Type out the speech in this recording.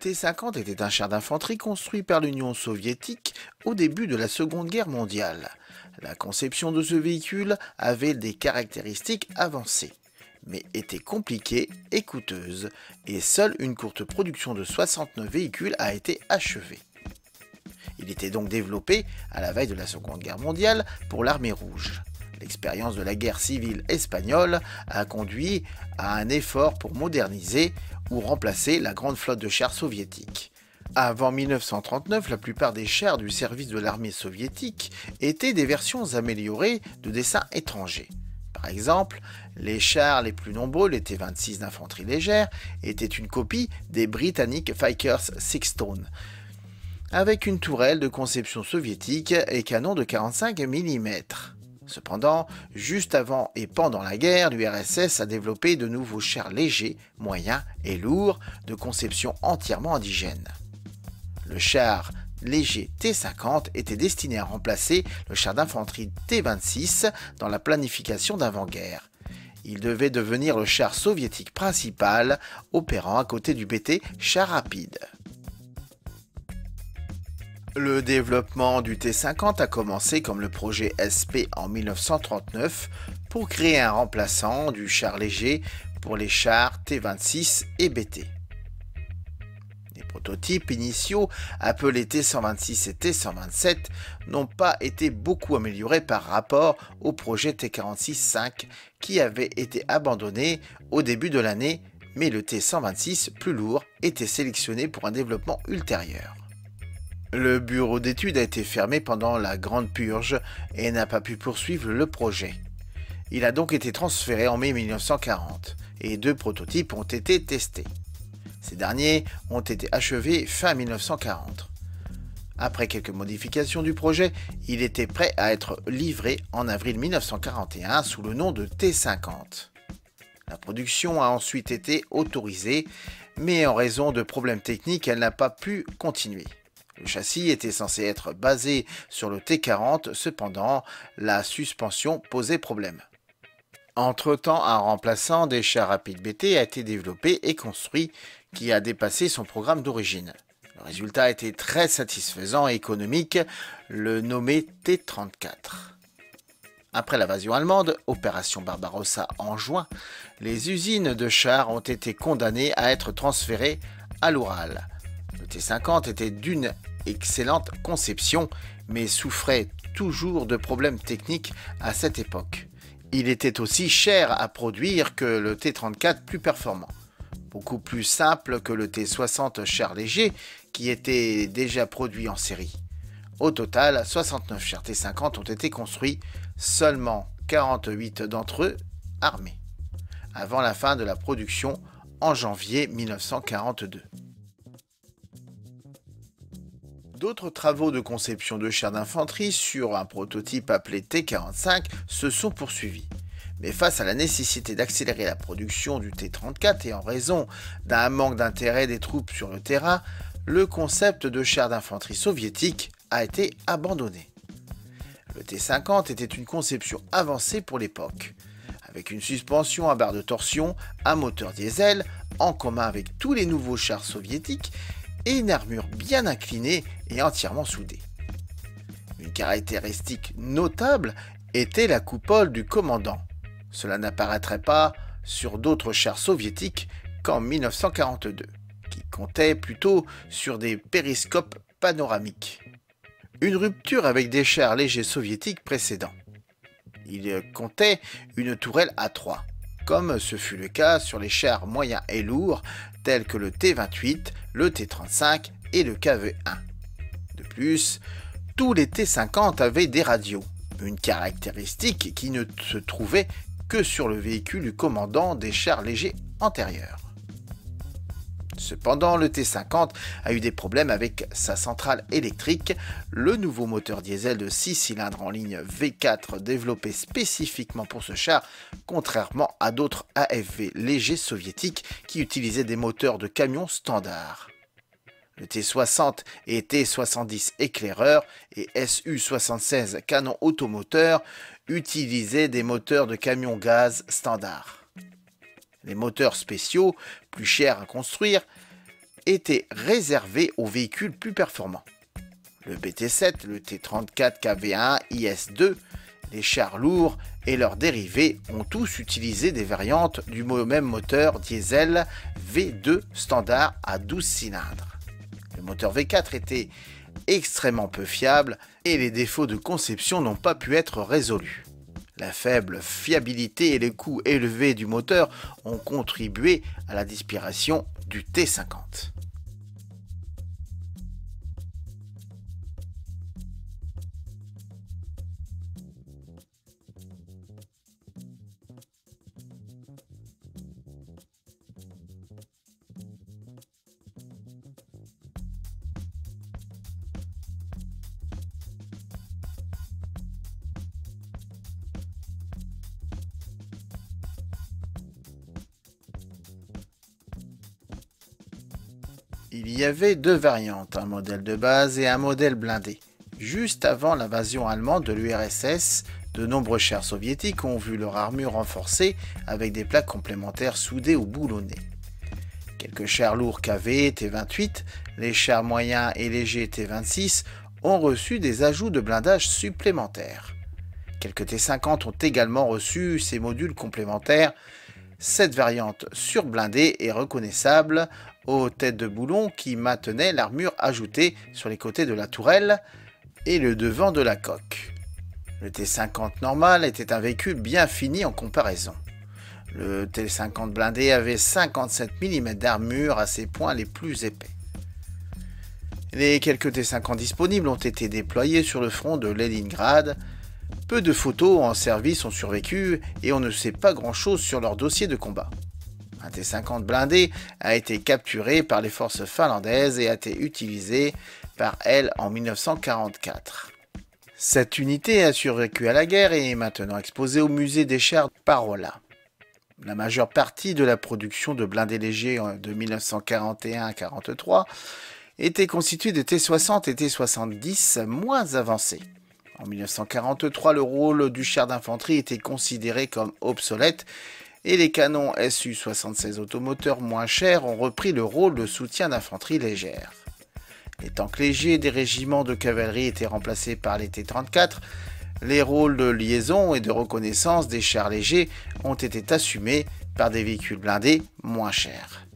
Le T-50 était un char d'infanterie construit par l'Union soviétique au début de la Seconde Guerre mondiale. La conception de ce véhicule avait des caractéristiques avancées, mais était compliquée et coûteuse, et seule une courte production de 69 véhicules a été achevée. Il était donc développé à la veille de la Seconde Guerre mondiale pour l'armée rouge. L'expérience de la guerre civile espagnole a conduit à un effort pour moderniser ou remplacer la grande flotte de chars soviétiques. Avant 1939, la plupart des chars du service de l'armée soviétique étaient des versions améliorées de dessins étrangers. Par exemple, les chars les plus nombreux, les T-26 d'infanterie légère, étaient une copie des britanniques Vickers Sixstone, avec une tourelle de conception soviétique et canon de 45 mm. Cependant, juste avant et pendant la guerre, l'URSS a développé de nouveaux chars légers, moyens et lourds de conception entièrement indigène. Le char léger T-50 était destiné à remplacer le char d'infanterie T-26 dans la planification d'avant-guerre. Il devait devenir le char soviétique principal, opérant à côté du BT char rapide. Le développement du T-50 a commencé comme le projet SP en 1939 pour créer un remplaçant du char léger pour les chars T-26 et BT. Les prototypes initiaux, appelés T-126 et T-127, n'ont pas été beaucoup améliorés par rapport au projet T-46-5 qui avait été abandonné au début de l'année, mais le T-126, plus lourd, était sélectionné pour un développement ultérieur. Le bureau d'études a été fermé pendant la Grande Purge et n'a pas pu poursuivre le projet. Il a donc été transféré en mai 1940 et 2 prototypes ont été testés. Ces derniers ont été achevés fin 1940. Après quelques modifications du projet, il était prêt à être livré en avril 1941 sous le nom de T-50. La production a ensuite été autorisée, mais en raison de problèmes techniques, elle n'a pas pu continuer. Le châssis était censé être basé sur le T-40, cependant, la suspension posait problème. Entre-temps, un remplaçant des chars rapides BT a été développé et construit qui a dépassé son programme d'origine. Le résultat a été très satisfaisant et économique, le nommé T-34. Après l'invasion allemande, opération Barbarossa en juin, les usines de chars ont été condamnées à être transférées à l'Oural. Le T-50 était d'une excellente conception, mais souffrait toujours de problèmes techniques à cette époque. Il était aussi cher à produire que le T-34 plus performant. Beaucoup plus simple que le T-60 char léger qui était déjà produit en série. Au total, 69 chars T-50 ont été construits, seulement 48 d'entre eux armés, avant la fin de la production en janvier 1942. D'autres travaux de conception de chars d'infanterie sur un prototype appelé T-45 se sont poursuivis. Mais face à la nécessité d'accélérer la production du T-34 et en raison d'un manque d'intérêt des troupes sur le terrain, le concept de char d'infanterie soviétique a été abandonné. Le T-50 était une conception avancée pour l'époque, avec une suspension à barre de torsion, un moteur diesel, en commun avec tous les nouveaux chars soviétiques, et une armure bien inclinée et entièrement soudée. Une caractéristique notable était la coupole du commandant. Cela n'apparaîtrait pas sur d'autres chars soviétiques qu'en 1942, qui comptaient plutôt sur des périscopes panoramiques. Une rupture avec des chars légers soviétiques précédents. Il comptait une tourelle à 3, comme ce fut le cas sur les chars moyens et lourds tels que le T-28, le T-35 et le KV-1. De plus, tous les T-50 avaient des radios, une caractéristique qui ne se trouvait que sur le véhicule du commandant des chars légers antérieurs. Cependant, le T-50 a eu des problèmes avec sa centrale électrique, le nouveau moteur diesel de 6 cylindres en ligne V4 développé spécifiquement pour ce char, contrairement à d'autres AFV légers soviétiques qui utilisaient des moteurs de camions standards. Le T-60 et T-70 éclaireurs et Su-76 canon automoteur utilisaient des moteurs de camions gaz standards. Les moteurs spéciaux, plus chers à construire, étaient réservés aux véhicules plus performants. Le BT7, le T-34 KV1, IS-2, les chars lourds et leurs dérivés ont tous utilisé des variantes du même moteur diesel V2 standard à 12 cylindres. Le moteur V4 était extrêmement peu fiable et les défauts de conception n'ont pas pu être résolus. La faible fiabilité et les coûts élevés du moteur ont contribué à la disparition du T-50. Il y avait deux variantes, un modèle de base et un modèle blindé. Juste avant l'invasion allemande de l'URSS, de nombreux chars soviétiques ont vu leur armure renforcée avec des plaques complémentaires soudées ou boulonnées. Quelques chars lourds KV T-28, les chars moyens et légers T-26 ont reçu des ajouts de blindage supplémentaires. Quelques T-50 ont également reçu ces modules complémentaires. Cette variante surblindée est reconnaissable aux têtes de boulon qui maintenaient l'armure ajoutée sur les côtés de la tourelle et le devant de la coque. Le T-50 normal était un véhicule bien fini en comparaison. Le T-50 blindé avait 57 mm d'armure à ses points les plus épais. Les quelques T-50 disponibles ont été déployés sur le front de Leningrad. Peu de photos en service ont survécu et on ne sait pas grand-chose sur leur dossier de combat. Un T-50 blindé a été capturé par les forces finlandaises et a été utilisé par elles en 1944. Cette unité a survécu à la guerre et est maintenant exposée au musée des chars Parola. La majeure partie de la production de blindés légers de 1941 à 1943 était constituée de T-60 et T-70 moins avancés. En 1943, le rôle du char d'infanterie était considéré comme obsolète et les canons Su-76 automoteurs moins chers ont repris le rôle de soutien d'infanterie légère. Les tanks légers des régiments de cavalerie étaient remplacés par les T-34. Les rôles de liaison et de reconnaissance des chars légers ont été assumés par des véhicules blindés moins chers.